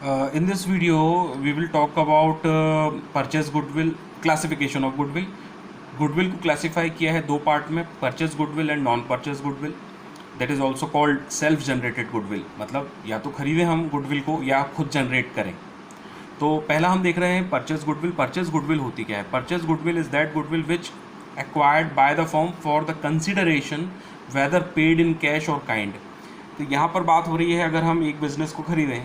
In this video, we will talk about purchase goodwill, classification of goodwill. Goodwill को classify किया है दो part में, purchase goodwill and non purchase goodwill. That is also called self generated goodwill. मतलब या तो खरीदें हम गुडविल को या खुद जनरेट करें. तो पहला हम देख रहे हैं परचेज गुडविल. परचेज गुडविल होती क्या है? Purchase goodwill is that goodwill which acquired by the firm for the consideration whether paid in cash और काइंड. तो यहाँ पर बात हो रही है अगर हम एक बिज़नेस को खरीदें,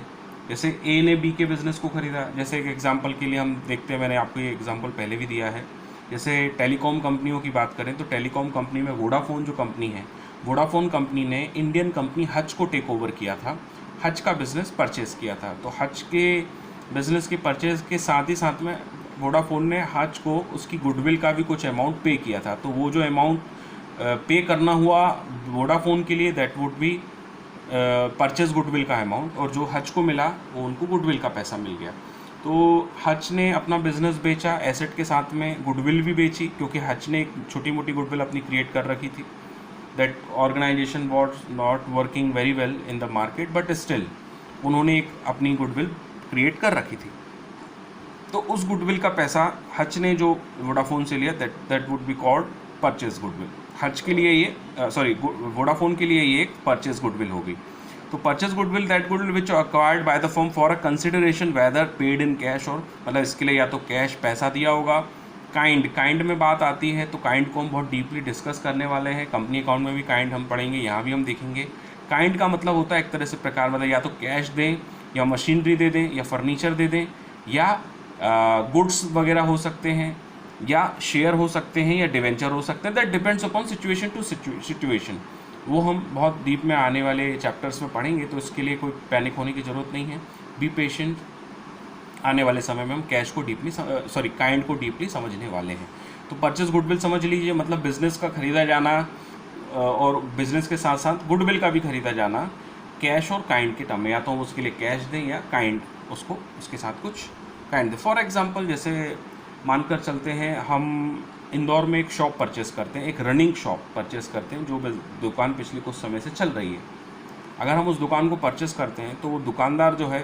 जैसे ए ने बी के बिज़नेस को ख़रीदा. जैसे एक एग्जांपल के लिए हम देखते हैं, मैंने आपको ये एग्जांपल पहले भी दिया है. जैसे टेलीकॉम कंपनियों की बात करें तो टेलीकॉम कंपनी में वोडाफोन जो कंपनी है, वोडाफोन कंपनी ने इंडियन कंपनी हच को टेक ओवर किया था, हच का बिज़नेस परचेज़ किया था. तो हच के बिज़नेस के परचेज़ के साथ ही साथ में वोडाफोन ने हच को उसकी गुडविल का भी कुछ अमाउंट पे किया था. तो वो जो अमाउंट पे करना हुआ वोडाफोन के लिए, that would be purchase goodwill का अमाउंट, और जो हच को मिला वो उनको गुडविल का पैसा मिल गया. तो हच ने अपना बिजनेस बेचा, एसेट के साथ में गुडविल भी बेची, क्योंकि हच ने एक छोटी मोटी गुडविल अपनी क्रिएट कर रखी थी. That organisation was not working very well in the market, but still उन्होंने एक अपनी गुडविल क्रिएट कर रखी थी. तो उस गुडविल का पैसा हच ने जो वोडाफोन से लिया, that would be called purchase goodwill. Hutch के लिए ये वोडाफोन के लिए ये एक परचेज गुडविल होगी. तो purchase goodwill that goodwill which acquired by the firm for a consideration whether paid in cash, और मतलब इसके लिए या तो कैश पैसा दिया होगा. काइंड में बात आती है तो काइंड को हम बहुत डीपली डिस्कस करने वाले हैं. कंपनी अकाउंट में भी काइंड हम पढ़ेंगे, यहाँ भी हम देखेंगे. काइंड का मतलब होता है एक तरह से प्रकार, मतलब या तो कैश दें या मशीनरी दे दें या फर्नीचर दे दें या गुड्स वगैरह हो सकते हैं या शेयर हो सकते हैं या डिवेंचर हो सकते हैं. That depends upon situation to situation. वो हम बहुत डीप में आने वाले चैप्टर्स में पढ़ेंगे, तो इसके लिए कोई पैनिक होने की ज़रूरत नहीं है. Be patient. आने वाले समय में हम कैश को डीपली काइंड को डीपली समझने वाले हैं. तो परचेज गुडविल समझ लीजिए, मतलब बिज़नेस का ख़रीदा जाना और बिज़नेस के साथ साथ गुडविल का भी ख़रीदा जाना कैश और काइंड के टर्म में. या तो हम उसके लिए कैश दें या काइंड उसको उसके साथ कुछ काइंड दें. फॉर एग्जाम्पल जैसे मानकर चलते हैं हम इंदौर में एक शॉप परचेस करते हैं, एक रनिंग शॉप परचेस करते हैं, जो दुकान पिछले कुछ समय से चल रही है. अगर हम उस दुकान को परचेस करते हैं तो वो दुकानदार जो है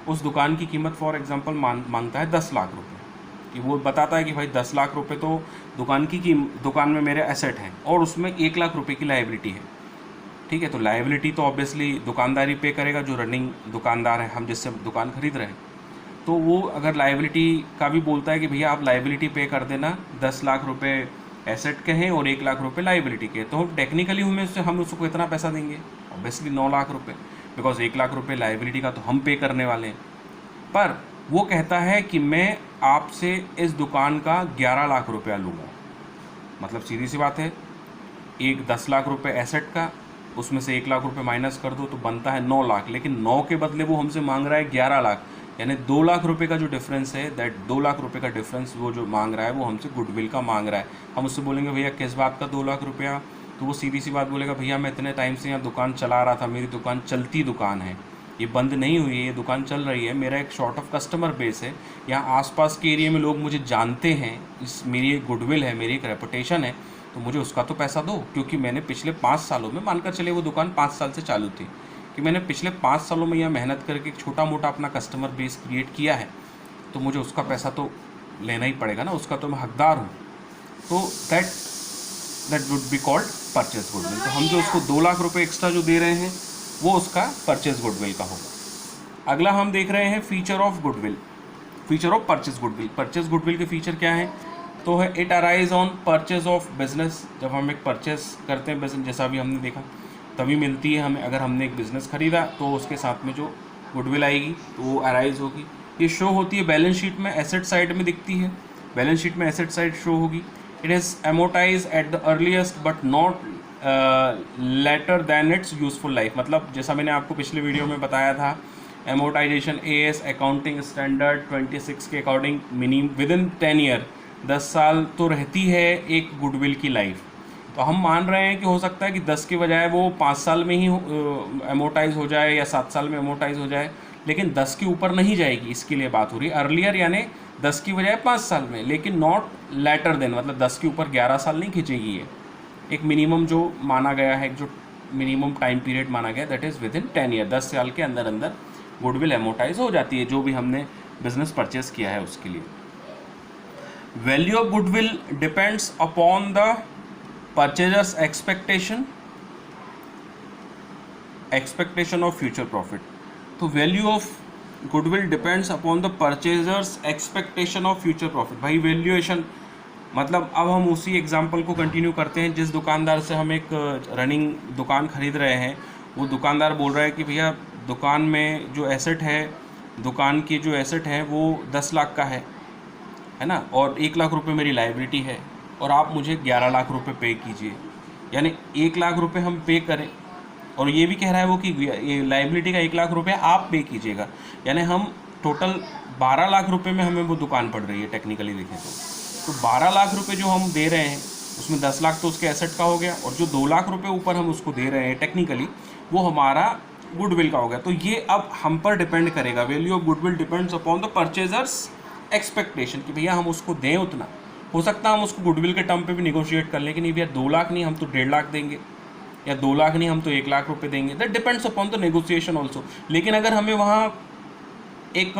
उस दुकान की कीमत फॉर एग्जांपल मांगता है 10 लाख रुपए, कि वो बताता है कि भाई 10 लाख रुपए तो दुकान में मेरे एसेट हैं और उसमें 1 लाख रुपए की लायबिलिटी है. ठीक है, तो लायबिलिटी तो ऑब्वियसली दुकानदार ही पे करेगा, जो रनिंग दुकानदार है, हम जिससे दुकान खरीद रहे हैं. तो वो अगर लायबिलिटी का भी बोलता है कि भैया आप लायबिलिटी पे कर देना, 10 लाख रुपए एसेट के हैं और 1 लाख रुपए लायबिलिटी के, तो टेक्निकली हम उसको कितना पैसा देंगे? ऑब्वियसली 9 लाख रुपए, बिकॉज 1 लाख रुपए लायबिलिटी का तो हम पे करने वाले हैं. पर वो कहता है कि मैं आपसे इस दुकान का 11 लाख रुपया लूँगा. मतलब सीधी सी बात है, एक 10 लाख रुपए एसेट का, उसमें से 1 लाख रुपए माइनस कर दो तो बनता है 9 लाख, लेकिन 9 के बदले वो हमसे मांग रहा है 11 लाख. यानी 2 लाख रुपए का जो डिफरेंस है, दैट 2 लाख रुपए का डिफरेंस वो जो मांग रहा है वो हमसे गुडविल का मांग रहा है. हम उससे बोलेंगे भैया किस बात का 2 लाख रुपया? तो वो सीधी सी बात बोलेगा, भैया मैं इतने टाइम से यहाँ दुकान चला रहा था, मेरी दुकान चलती दुकान है, ये बंद नहीं हुई है, ये दुकान चल रही है, मेरा एक शॉर्ट ऑफ कस्टमर बेस है, यहाँ आसपास के एरिया में लोग मुझे जानते हैं, मेरी एक गुडविल है, मेरी एक रेपुटेशन है, तो मुझे उसका तो पैसा दो. क्योंकि मैंने पिछले 5 सालों में, मानकर चले वो दुकान 5 साल से चालू थी, कि मैंने पिछले 5 सालों में यह मेहनत करके एक छोटा मोटा अपना कस्टमर बेस क्रिएट किया है, तो मुझे उसका पैसा तो लेना ही पड़ेगा ना, उसका तो मैं हकदार हूँ. तो that would be called purchase goodwill. तो हम जो उसको 2 लाख रुपए एक्स्ट्रा जो दे रहे हैं वो उसका परचेज गुडविल का होगा. अगला हम देख रहे हैं feature of goodwill, feature of purchase goodwill. Purchase goodwill के फीचर क्या है? तो है it arise on purchase of business. जब हम एक परचेज करते हैं बिजनेस, जैसा अभी हमने देखा, तभी मिलती है हमें. अगर हमने एक बिज़नेस ख़रीदा तो उसके साथ में जो गुडविल आएगी तो वो अराइज होगी. ये शो होती है बैलेंस शीट में, एसेट साइड में दिखती है, बैलेंस शीट में एसेट साइड शो होगी. It is amortise at the earliest but not later than its useful life. मतलब जैसा मैंने आपको पिछले वीडियो में बताया था, एमोटाइजेशन AS अकाउंटिंग स्टैंडर्ड 26 के according minimum with in 10 year, 10 साल तो रहती है एक गुडविल की लाइफ. तो हम मान रहे हैं कि हो सकता है कि 10 के बजाय वो 5 साल में ही एमोटाइज हो जाए या 7 साल में एमोटाइज हो जाए, लेकिन 10 के ऊपर नहीं जाएगी. इसके लिए बात हो रही है अर्लियर, यानी 10 की बजाय 5 साल में, लेकिन नॉट लेटर देन, मतलब 10 के ऊपर 11 साल नहीं खींचेगी. ये एक मिनिमम जो माना गया है, जो मिनिमम टाइम पीरियड माना गया, that is with in 10 year, 10 साल के अंदर अंदर गुडविल एमोटाइज हो जाती है जो भी हमने बिजनेस परचेस किया है उसके लिए। Value of goodwill depends upon the purchaser's expectation of future profit. तो value of goodwill depends upon the purchaser's expectation of future profit. भाई वैल्यूएशन मतलब अब हम उसी एग्जांपल को कंटिन्यू करते हैं। जिस दुकानदार से हम एक रनिंग दुकान खरीद रहे हैं, वो दुकानदार बोल रहा है कि भैया दुकान में जो एसेट है, दुकान की जो एसेट है वो 10 लाख का है ना, और 1 लाख रुपए मेरी लायबिलिटी है, और आप मुझे 11 लाख रुपए पे कीजिए। यानी 1 लाख रुपए हम पे करें, और ये भी कह रहा है वो कि ये लायबिलिटी का 1 लाख रुपए आप पे कीजिएगा। यानी हम टोटल 12 लाख रुपए में हमें वो दुकान पड़ रही है टेक्निकली देखें तो 12 लाख रुपए जो हम दे रहे हैं उसमें 10 लाख तो उसके एसेट का हो गया, और जो 2 लाख रुपए ऊपर हम उसको दे रहे हैं टेक्निकली वो हमारा गुडविल का हो गया। तो ये अब हम पर डिपेंड करेगा। Value of goodwill depends upon the purchaser's expectation कि भैया हम उसको दें उतना। हो सकता है हम उसको गुडविल के टर्म पे भी निगोशिएट कर लें कि नहीं भैया 2 लाख नहीं हम तो 1.5 लाख देंगे, या 2 लाख नहीं हम तो 1 लाख रुपए देंगे। That depends upon the negotiation also. लेकिन अगर हमें वहाँ एक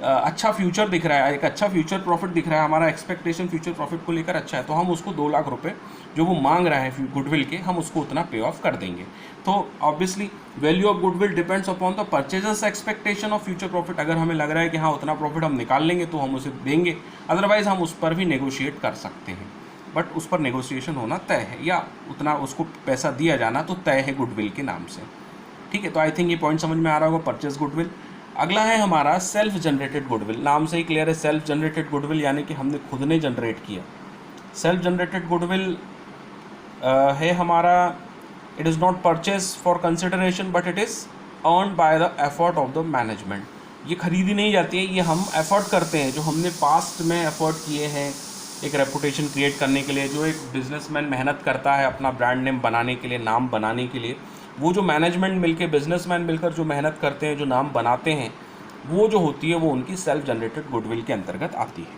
अच्छा फ्यूचर दिख रहा है, एक अच्छा फ्यूचर प्रॉफिट दिख रहा है, हमारा एक्सपेक्टेशन फ्यूचर प्रॉफिट को लेकर अच्छा है, तो हम उसको 2 लाख रुपए जो वो मांग रहा है गुडविल के, हम उसको उतना पे ऑफ कर देंगे। तो obviously value of goodwill depends upon the purchaser's expectation of future profit. अगर हमें लग रहा है कि हाँ उतना प्रॉफिट हम निकाल लेंगे तो हम उसे देंगे, अदरवाइज हम उस पर भी नेगोशिएट कर सकते हैं, बट उस पर नेगोशिएशन होना तय है, या उतना उसको पैसा दिया जाना तो तय है गुडविल के नाम से। ठीक है, तो आई थिंक ये पॉइंट समझ में आ रहा होगा परचेज गुडविल। अगला है हमारा सेल्फ जनरेटेड गुडविल। नाम से ही क्लियर है, सेल्फ जनरेटेड गुडविल यानी कि हमने खुद ने जनरेट किया। सेल्फ जनरेटेड गुडविल है हमारा, it is not purchase for consideration but it is earn by the effort of the management. ये खरीदी नहीं जाती है, ये हम एफर्ट करते हैं, जो हमने पास्ट में एफर्ट किए हैं एक रेपुटेशन क्रिएट करने के लिए। जो एक बिजनेसमैन मेहनत करता है अपना ब्रांड नेम बनाने के लिए, नाम बनाने के लिए, वो जो मैनेजमेंट मिलकर, बिजनेसमैन मिलकर जो मेहनत करते हैं, जो नाम बनाते हैं, वो जो होती है वो उनकी सेल्फ जनरेटेड गुडविल के अंतर्गत आती है।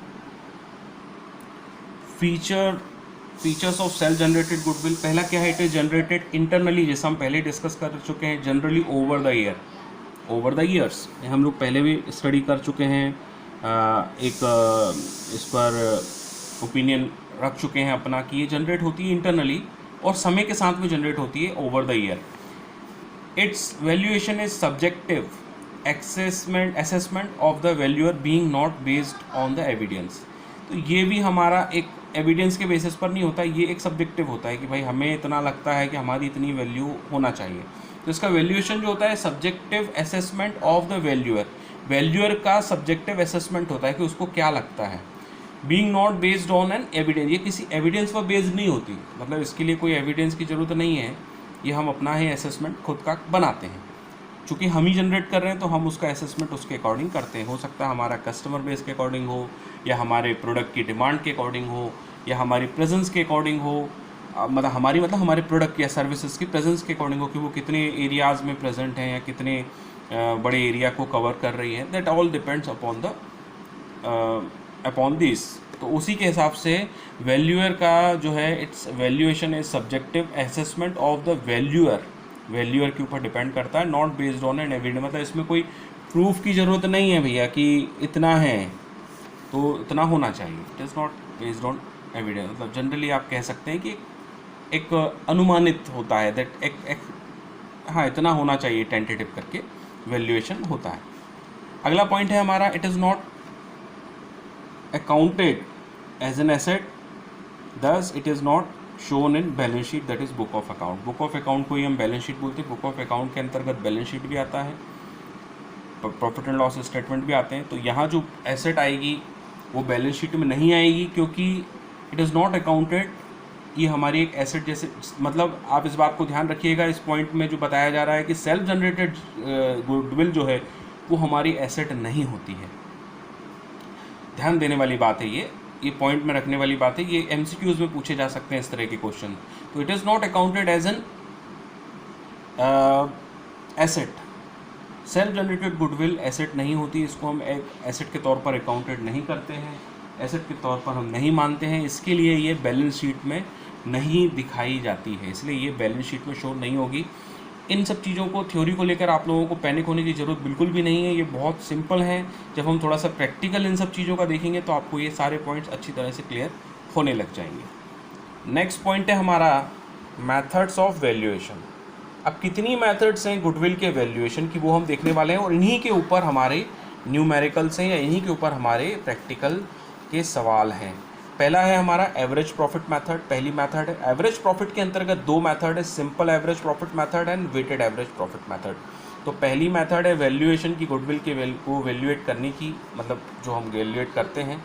Features of self generated goodwill, पहला क्या है, इट इज जनरेटेड इंटरनली, जैसे हम पहले डिस्कस कर चुके हैं, जनरली ओवर द ईयर्स हम लोग पहले भी स्टडी कर चुके हैं, इस पर ओपिनियन रख चुके हैं अपना कि ये जनरेट होती है इंटरनली और समय के साथ में जनरेट होती है over the year. It's valuation is subjective assessment of the valuer being not based on the evidence. तो ये भी हमारा एक एविडेंस के बेसिस पर नहीं होता, ये एक सब्जेक्टिव होता है कि भाई हमें इतना लगता है कि हमारी इतनी वैल्यू होना चाहिए। तो इसका वैल्यूएशन जो होता है subjective assessment of the valuer का सब्जेक्टिव असेसमेंट होता है कि उसको क्या लगता है। Being not based on an evidence, ये किसी एविडेंस पर बेस्ड नहीं होती, मतलब इसके लिए कोई एविडेंस की ज़रूरत नहीं है, ये हम अपना ही असेसमेंट खुद का बनाते हैं। चूँकि हम ही जनरेट कर रहे हैं तो हम उसका असेसमेंट उसके अकॉर्डिंग करते हैं। हो सकता है हमारा कस्टमर बेस के अकॉर्डिंग हो, या हमारे प्रोडक्ट की डिमांड के अकॉर्डिंग हो, या हमारी प्रेजेंस के अकॉर्डिंग हो, मतलब हमारे प्रोडक्ट या सर्विसेज की प्रेजेंस के अकॉर्डिंग हो कि वो कितने एरियाज़ में प्रेजेंट हैं या कितने बड़े एरिया को कवर कर रही है। That all depends upon this. तो उसी के हिसाब से वैल्यूअर का जो है, it's valuation is subjective assessment of the valuer के ऊपर डिपेंड करता है, not based on an evidence. मतलब इसमें कोई प्रूफ की ज़रूरत नहीं है भैया कि इतना है तो इतना होना चाहिए, it is not based on evidence. मतलब जनरली आप कह सकते हैं कि एक अनुमानित होता है, दैट हाँ इतना होना चाहिए, टेंटेटिव करके वैल्यूएशन होता है। अगला पॉइंट है हमारा, it is not accounted as an asset, thus it is not shown in balance sheet, that is book of account। book of account को ही हम बैलेंस शीट बोलते हैं। book of account के अंतर्गत बैलेंस शीट भी आता है, प्रॉफिट एंड लॉस स्टेटमेंट भी आते हैं। तो यहाँ जो एसेट आएगी वो बैलेंस शीट में नहीं आएगी, क्योंकि इट इज़ नॉट अकाउंटेड, ये हमारी एक एसेट जैसे, मतलब आप इस बात को ध्यान रखिएगा, इस पॉइंट में जो बताया जा रहा है कि सेल्फ जनरेटेड गुडविल जो है वो हमारी एसेट नहीं होती है। ध्यान देने वाली बात है, ये पॉइंट में रखने वाली बात है, ये एमसीक्यूज में पूछे जा सकते हैं इस तरह के क्वेश्चन। तो it is not accounted as an asset. Self generated goodwill asset नहीं होती, इसको हम एक एसेट के तौर पर अकाउंटेड नहीं करते हैं, एसेट के तौर पर हम नहीं मानते हैं, इसके लिए ये बैलेंस शीट में नहीं दिखाई जाती है, इसलिए ये बैलेंस शीट में शो नहीं होगी। इन सब चीज़ों को, थ्योरी को लेकर आप लोगों को पैनिक होने की ज़रूरत बिल्कुल भी नहीं है। ये बहुत सिंपल है। जब हम थोड़ा सा प्रैक्टिकल इन सब चीज़ों का देखेंगे तो आपको ये सारे पॉइंट्स अच्छी तरह से क्लियर होने लग जाएंगे। नेक्स्ट पॉइंट है हमारा मेथड्स ऑफ वैल्यूएशन। अब कितनी मेथड्स हैं गुडविल के वैल्यूएशन की, वो हम देखने वाले हैं, और इन्हीं के ऊपर हमारे न्यूमेरिकल्स हैं या इन्हीं के ऊपर हमारे प्रैक्टिकल के सवाल हैं। पहला है हमारा एवरेज प्रॉफिट मेथड। पहली मेथड है एवरेज प्रॉफिट के अंतर्गत दो मेथड है, simple average profit method and weighted average profit method. तो पहली मेथड है वैल्यूएशन की, गुडविल के को वैल्यूएट करने की, मतलब जो हम वैल्यूएट करते हैं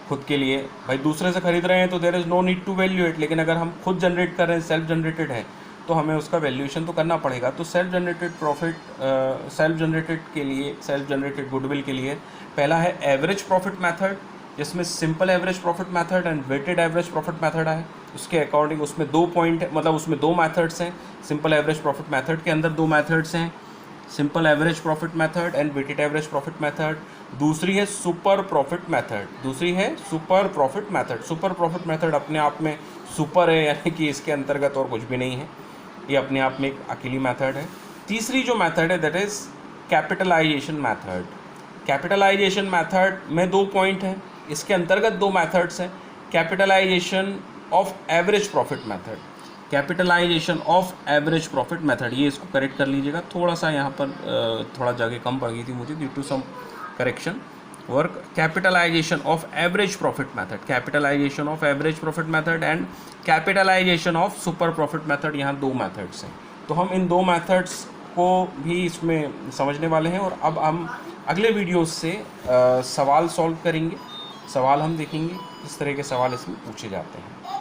खुद के लिए। भाई दूसरे से खरीद रहे हैं तो there is no need to valuate, लेकिन अगर हम खुद जनरेट कर रहे हैं, सेल्फ जनरेटेड है, तो हमें उसका वैल्यूएशन तो करना पड़ेगा। तो self generated profit, self generated के लिए, सेल्फ जनरेटेड गुडविल के लिए पहला है एवरेज प्रॉफिट मेथड, जिसमें simple average profit method and weighted average profit method है। उसके अकॉर्डिंग उसमें दो पॉइंट, मतलब उसमें दो मेथड्स हैं। सिंपल एवरेज प्रॉफिट मेथड के अंदर दो मेथड्स हैं, simple average profit method and weighted average profit method. दूसरी है सुपर प्रॉफिट मेथड, दूसरी है super profit method. Super profit method अपने आप में सुपर है, यानी कि इसके अंतर्गत और कुछ भी नहीं है, ये अपने आप में एक अकेली मेथड है। तीसरी जो मेथड है that is capitalisation method. Capitalisation method में दो पॉइंट हैं, इसके अंतर्गत दो मेथड्स हैं। Capitalisation of average profit method, capitalisation of average profit method, ये इसको करेक्ट कर लीजिएगा, थोड़ा सा यहाँ पर थोड़ा जगह कम पड़ गई थी मुझे due to some correction work. Capitalisation of average profit method, capitalisation of average profit method and capitalisation of super profit method, यहाँ दो मेथड्स हैं। तो हम इन दो मेथड्स को भी इसमें समझने वाले हैं, और अब हम अगले वीडियोस से सवाल सॉल्व करेंगे। सवाल हम देखेंगे किस तरह के सवाल इसमें पूछे जाते हैं।